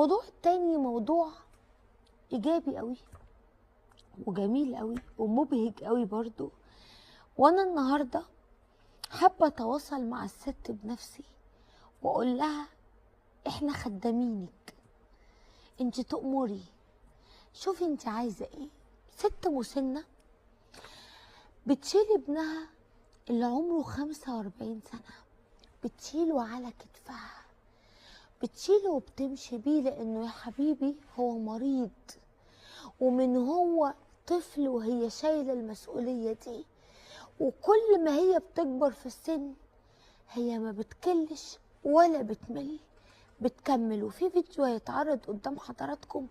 الموضوع التاني موضوع ايجابي قوي وجميل قوي ومبهج قوي برضو. وانا النهارده حابه اتواصل مع الست بنفسي واقول لها احنا خدامينك، انت تأمري، شوفي انت عايزه ايه. ست مسنه بتشيل ابنها اللي عمره 45 سنه، بتشيله على كتفها، بتشيله وبتمشي بيه لانه يا حبيبي هو مريض، ومن هو طفل وهي شايله المسؤوليه دي. وكل ما هي بتكبر في السن هي ما بتكلش ولا بتمل، بتكمل. وفي فيديو هيتعرض قدام حضراتكم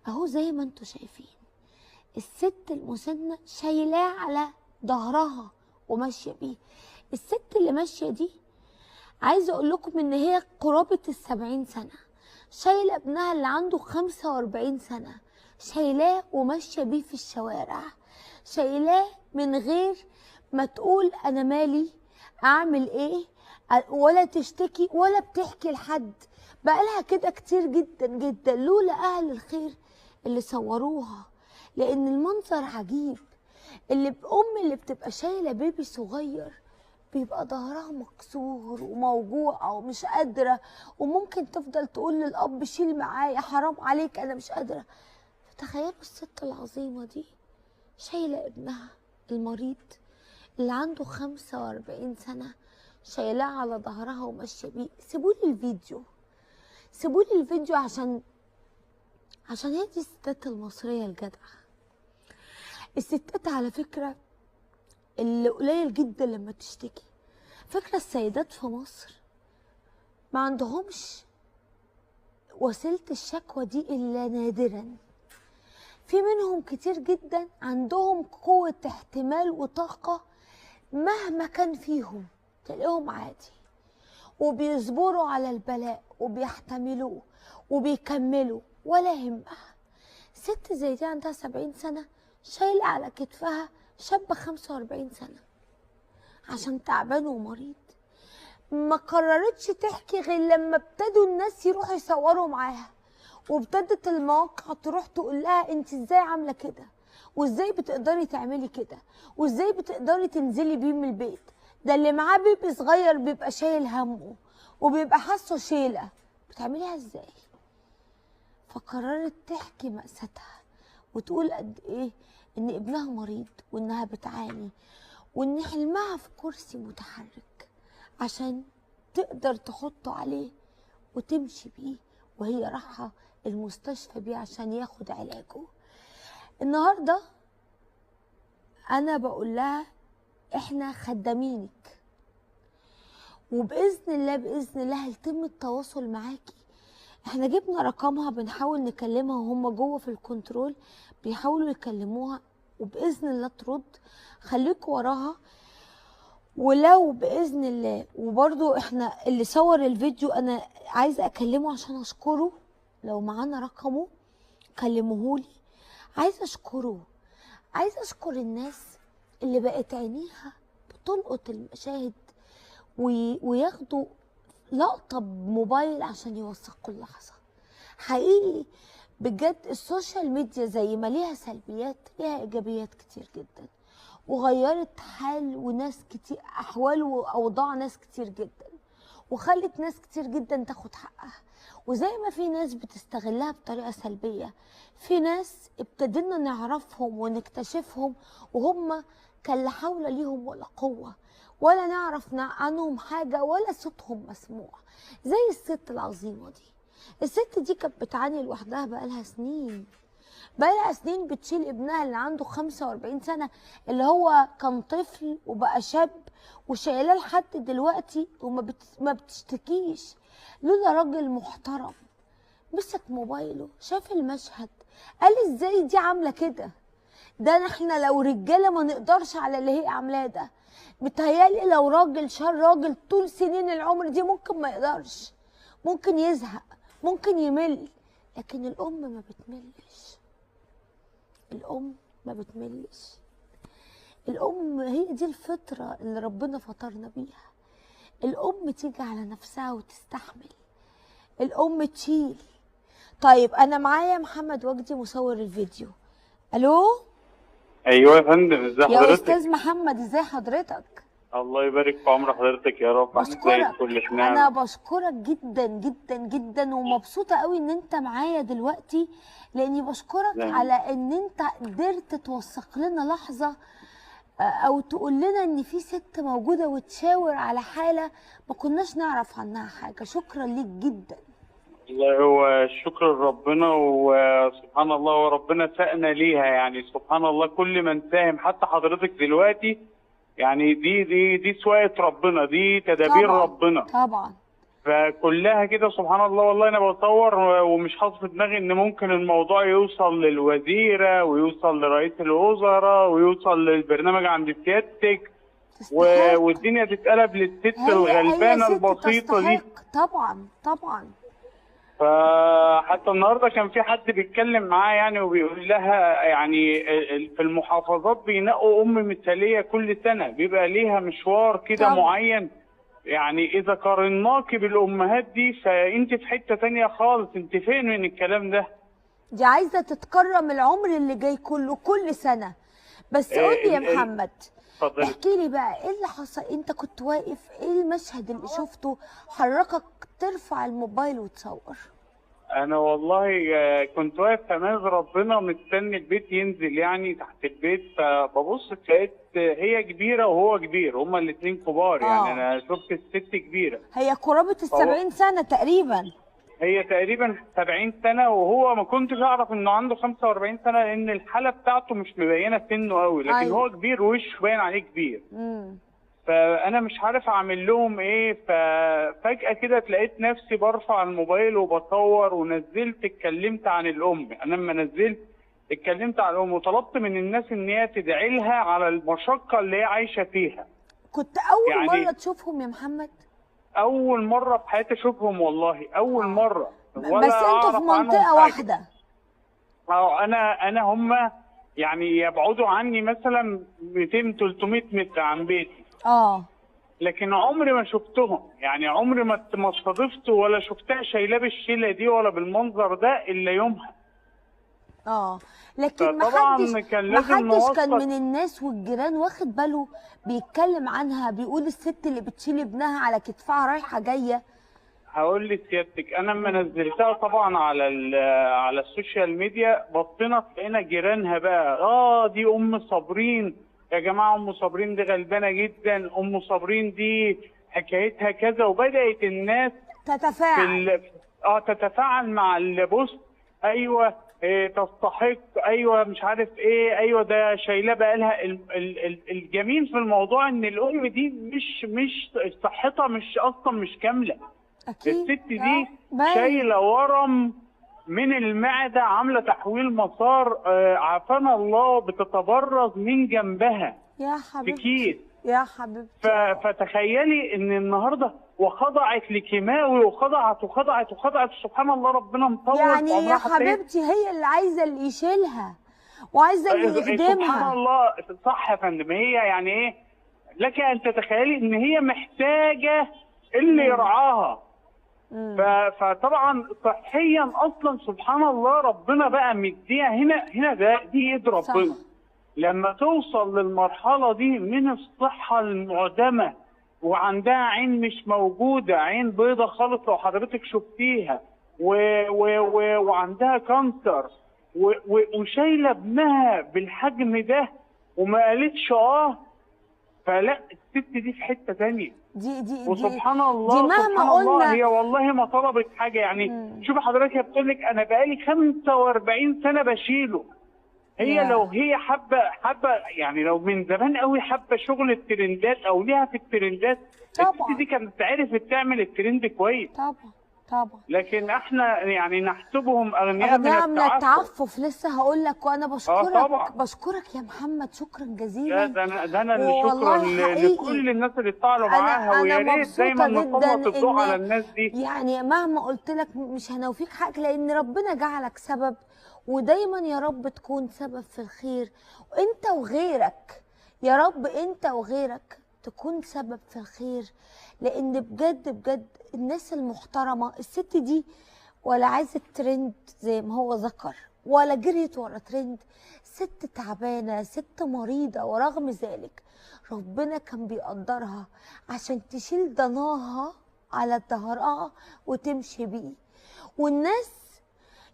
اهو زي ما انتوا شايفين الست المسنه شايلاه على ظهرها وماشيه بيه. الست اللي ماشيه دي عايزه اقول لكم ان هي قرابه ال70 سنه، شايله ابنها اللي عنده 45 سنه، شايلاه وماشيه بيه في الشوارع، شايلاه من غير ما تقول انا مالي اعمل ايه، ولا تشتكي ولا بتحكي لحد. بقالها كده كتير جدا جدا لولا اهل الخير اللي صوروها، لان المنظر عجيب. اللي بتبقى شايله بيبي صغير بيبقى ظهرها مكسور وموجوعه ومش قادره، وممكن تفضل تقول للاب شيل معايا حرام عليك انا مش قادره. فتخيلوا الست العظيمه دي شايله ابنها المريض اللي عنده 45 سنه، شايلاه على ظهرها وماشيه بيه. سيبولي الفيديو، سيبولي الفيديو عشان هي دي الستات المصريه الجدعه. الستات على فكره اللي قليل جدا لما تشتكي. فكرة السيدات في مصر ما عندهمش وسيلة الشكوى دي إلا نادرا. في منهم كتير جدا عندهم قوة احتمال وطاقة مهما كان فيهم تلاقيهم عادي، وبيصبروا على البلاء وبيحتملوه وبيكملوا ولا يهمها. ست زي دي عندها 70 سنة شايلة على كتفها شاب 45 سنة عشان تعبان ومريض. ما قررتش تحكي غير لما ابتدوا الناس يروحوا يصوروا معاها، وابتدت المواقع تروح تقول لها انت ازاي عامله كده، وازاي بتقدري تعملي كده، وازاي بتقدري تنزلي بيه من البيت. ده اللي معاه بيبي صغير بيبقى شايل همه وبيبقى حاسه شيله، بتعمليها ازاي؟ فقررت تحكي مأساتها وتقول قد ايه ان ابنها مريض وانها بتعاني، وان حلمها في كرسي متحرك عشان تقدر تحطه عليه وتمشي بيه وهي رايحه المستشفى بيه عشان ياخد علاجه. النهارده انا بقول لها احنا خدامينك، وباذن الله باذن الله هيتم التواصل معاكي. احنا جبنا رقمها بنحاول نكلمها وهم جوه في الكنترول بيحاولوا يكلموها، وباذن الله ترد. خليكوا وراها. ولو باذن الله وبرضو احنا اللي صور الفيديو انا عايزه اكلمه عشان اشكره، لو معانا رقمه كلموهولي. عايزه اشكره، عايزه اشكر الناس اللي بقت عينيها بتلقط المشاهد وياخدوا لقطه بموبايل عشان يوثقوا اللحظه. حقيقي بجد السوشيال ميديا زي ما ليها سلبيات ليها ايجابيات كتير جدا، وغيرت حال وناس كتير، احوال واوضاع ناس كتير جدا، وخلت ناس كتير جدا تاخد حقها. وزي ما في ناس بتستغلها بطريقه سلبيه، في ناس ابتدينا نعرفهم ونكتشفهم وهم كان لا حول ليهم ولا قوه، ولا نعرف عنهم حاجه ولا صوتهم مسموع. زي الست العظيمه دي. الست دي كانت بتعاني لوحدها بقالها سنين، بقالها سنين بتشيل ابنها اللي عنده 45 سنة اللي هو كان طفل وبقى شاب، وشايلاه لحد دلوقتي ما بتشتكيش. لولا راجل محترم مسك موبايله شاف المشهد قال ازاي دي عاملة كده، ده احنا لو رجالة ما نقدرش على اللي هي عاملاه ده. بتهيالي لو راجل شال راجل طول سنين العمر دي ممكن ما يقدرش، ممكن يزهق، ممكن يمل. لكن الأم ما بتملش، الأم ما بتملش. الأم هي دي الفطرة اللي ربنا فطرنا بيها. الأم تيجي على نفسها وتستحمل، الأم تشيل، طيب انا معايا محمد وجدي مصور الفيديو. الو. ايوه يا فندم، ازي يا حضرتك؟ استاذ محمد، ازاي حضرتك؟ الله يبارك في عمر حضرتك يا رب. احنا زي بشكرك. الفل في انا نعمه. بشكرك جدا جدا جدا، ومبسوطه قوي ان انت معايا دلوقتي، لاني بشكرك على ان انت قدرت توثق لنا لحظه، او تقول لنا ان في ست موجوده وتشاور على حاله ما كناش نعرف عنها حاجه. شكرا ليك جدا. والله هو الشكر لربنا، وسبحان الله وربنا سأنا ليها. يعني سبحان الله كل من ساهم حتى حضرتك دلوقتي، يعني دي سواقة ربنا، دي تدابير طبعا ربنا. طبعا. فكلها كده سبحان الله. والله انا بصور ومش حاطط في دماغي ان ممكن الموضوع يوصل للوزيره ويوصل لرئيس الوزراء ويوصل للبرنامج عند سيادتك، تستحق. والدنيا تتقلب للست هي الغلبانه ست البسيطه دي. تستحق. طبعا طبعا. فحتى النهارده كان في حد بيتكلم معاه يعني وبيقول لها يعني في المحافظات بينقوا مثاليه كل سنه، بيبقى ليها مشوار كده طبعا. معين. يعني اذا قارناكي بالامهات دي فانت في حته تانية خالص. انت فين من الكلام ده؟ دي عايزه تتكرم العمر اللي جاي كله كل سنه. بس قول لي يا محمد، اتفضل. احكي لي بقى ايه اللي حصل. انت كنت واقف، ايه المشهد اللي شفته حركك ترفع الموبايل وتصور؟ انا والله كنت واقف في امان ربنا مستني البيت ينزل يعني تحت البيت، فببص لقيت هي كبيره وهو كبير، هما الاثنين كبار. يعني انا شفت الست كبيره، هي قرابه ال70 سنه تقريبا. هي تقريبا 70 سنه، وهو ما كنتش اعرف انه عنده 45 سنه لان الحاله بتاعته مش مبينه سنه قوي، لكن أيوة. هو كبير ووشه باين عليه كبير. فانا مش عارف اعمل لهم ايه. ففجاه كده تلاقيت نفسي برفع الموبايل وبصور، ونزلت اتكلمت عن الام. انا لما نزلت اتكلمت عن الام وطلبت من الناس ان هي تدعي لها على المشقه اللي هي عايشه فيها. كنت اول يعني مره تشوفهم يا محمد؟ اول مره في حياتي اشوفهم والله، اول مره. ولا بس انتوا في منطقه واحده؟ انا هم يعني يبعدوا عني مثلا 200 300 متر عن بيتي. لكن عمري ما شفتهم، يعني عمري ما استضفت ولا شفتها شايلاه بالشيله دي ولا بالمنظر ده الا يومها. لكن طبعا كان لازم محدش كان من الناس والجيران واخد باله بيتكلم عنها، بيقول الست اللي بتشيل ابنها على كتفها رايحه جايه؟ هقول لسيادتك، انا لما نزلتها طبعا على السوشيال ميديا بصينا لقينا جيرانها بقى دي ام صابرين يا جماعه، ام صابرين دي غلبانه جدا، ام صابرين دي حكايتها كذا، وبدات الناس تتفاعل تتفاعل مع البوست. ايوه تستحق، ايوه مش عارف ايه، ايوه ده شايلاه بقالها. الجميل في الموضوع ان الام دي مش صحتها اصلا مش كامله. أكيد. الست دي شايله ورم من المعده، عامله تحويل مسار، عافانا الله، بتتبرز من جنبها يا حبيبتي بكيس. يا حبيبتي. فتخيلي ان النهارده وخضعت لكيماوي وخضعت سبحان الله ربنا مطول يعني يا حبيبتي هي اللي عايزه اللي يشيلها وعايزه اللي يخدمها. سبحان الله. صح يا فندم. هي يعني ايه، لك ان تتخيلي ان هي محتاجه اللي يرعاها. فطبعا صحيا اصلا سبحان الله ربنا بقى مديها هنا دي يد ربنا. لما توصل للمرحله دي من الصحه المعدمه وعندها عين مش موجوده، عين بيضه خالص لو حضرتك شفتيها، وعندها كانسر، وشايله ابنها بالحجم ده وما قالتش فلا، الست دي في حته ثانيه. وسبحان الله دي مهما سبحان قلنا الله هي والله ما طلبت حاجه. يعني شوفي حضرتك، هي بتقول لك انا بقالي 45 سنه بشيله. هي لو هي حابه يعني لو من زمان قوي حابه شغل الترندات او ليها في الترندات، الست دي كانت عرفت تعمل الترند كويس. طبعا. لكن احنا يعني نحسبهم اغنياء من التعفف. لسه هقول لك. وانا بشكرك يا محمد، شكرا جزيلا. ده انا اللي شكرا لكل الناس اللي اتصلوا معاها، ويا ريت دايما نسلط الضوء على الناس دي. يعني مهما قلت لك مش هنوفيك حق، لان ربنا جعلك سبب، ودايما يا رب تكون سبب في الخير. وانت وغيرك يا رب، انت وغيرك تكون سبب في الخير. لان بجد الناس المحترمه، الست دي ولا عايزة ترند زي ما هو ذكر، ولا جريت ورا ترند. ست تعبانة، ست مريضة، ورغم ذلك ربنا كان بيقدرها عشان تشيل ضناها على ظهرها وتمشي بيه. والناس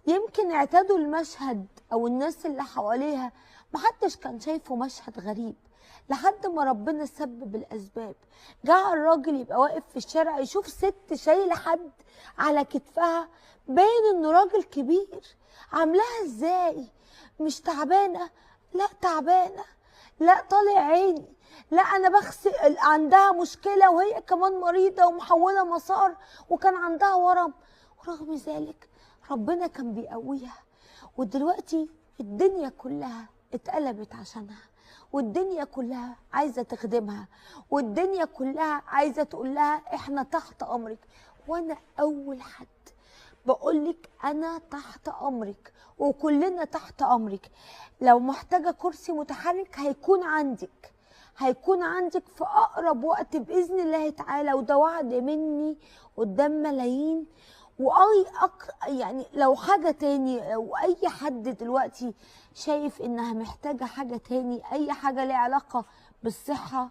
يمكن اعتادوا المشهد، او الناس اللي حواليها محدش كان شايفه مشهد غريب، لحد ما ربنا سبب الاسباب. جاء الراجل يبقى واقف في الشارع يشوف ست شايله حد على كتفها، باين انه راجل كبير. عاملاها ازاي؟ مش تعبانه؟ لا تعبانه، لا طالع عيني، لا انا بغسل، عندها مشكله وهي كمان مريضه ومحوله مسار وكان عندها ورم، ورغم ذلك ربنا كان بيقويها. ودلوقتي الدنيا كلها اتقلبت عشانها، والدنيا كلها عايزه تخدمها، والدنيا كلها عايزه تقول لها احنا تحت امرك. وانا اول حد بقولك انا تحت امرك، وكلنا تحت امرك. لو محتاجه كرسي متحرك هيكون عندك، هيكون عندك في اقرب وقت باذن الله تعالى، وده وعد مني قدام ملايين. يعني لو حاجه تاني، او اي حد دلوقتي شايف انها محتاجه حاجه تاني، اي حاجه ليها علاقه بالصحه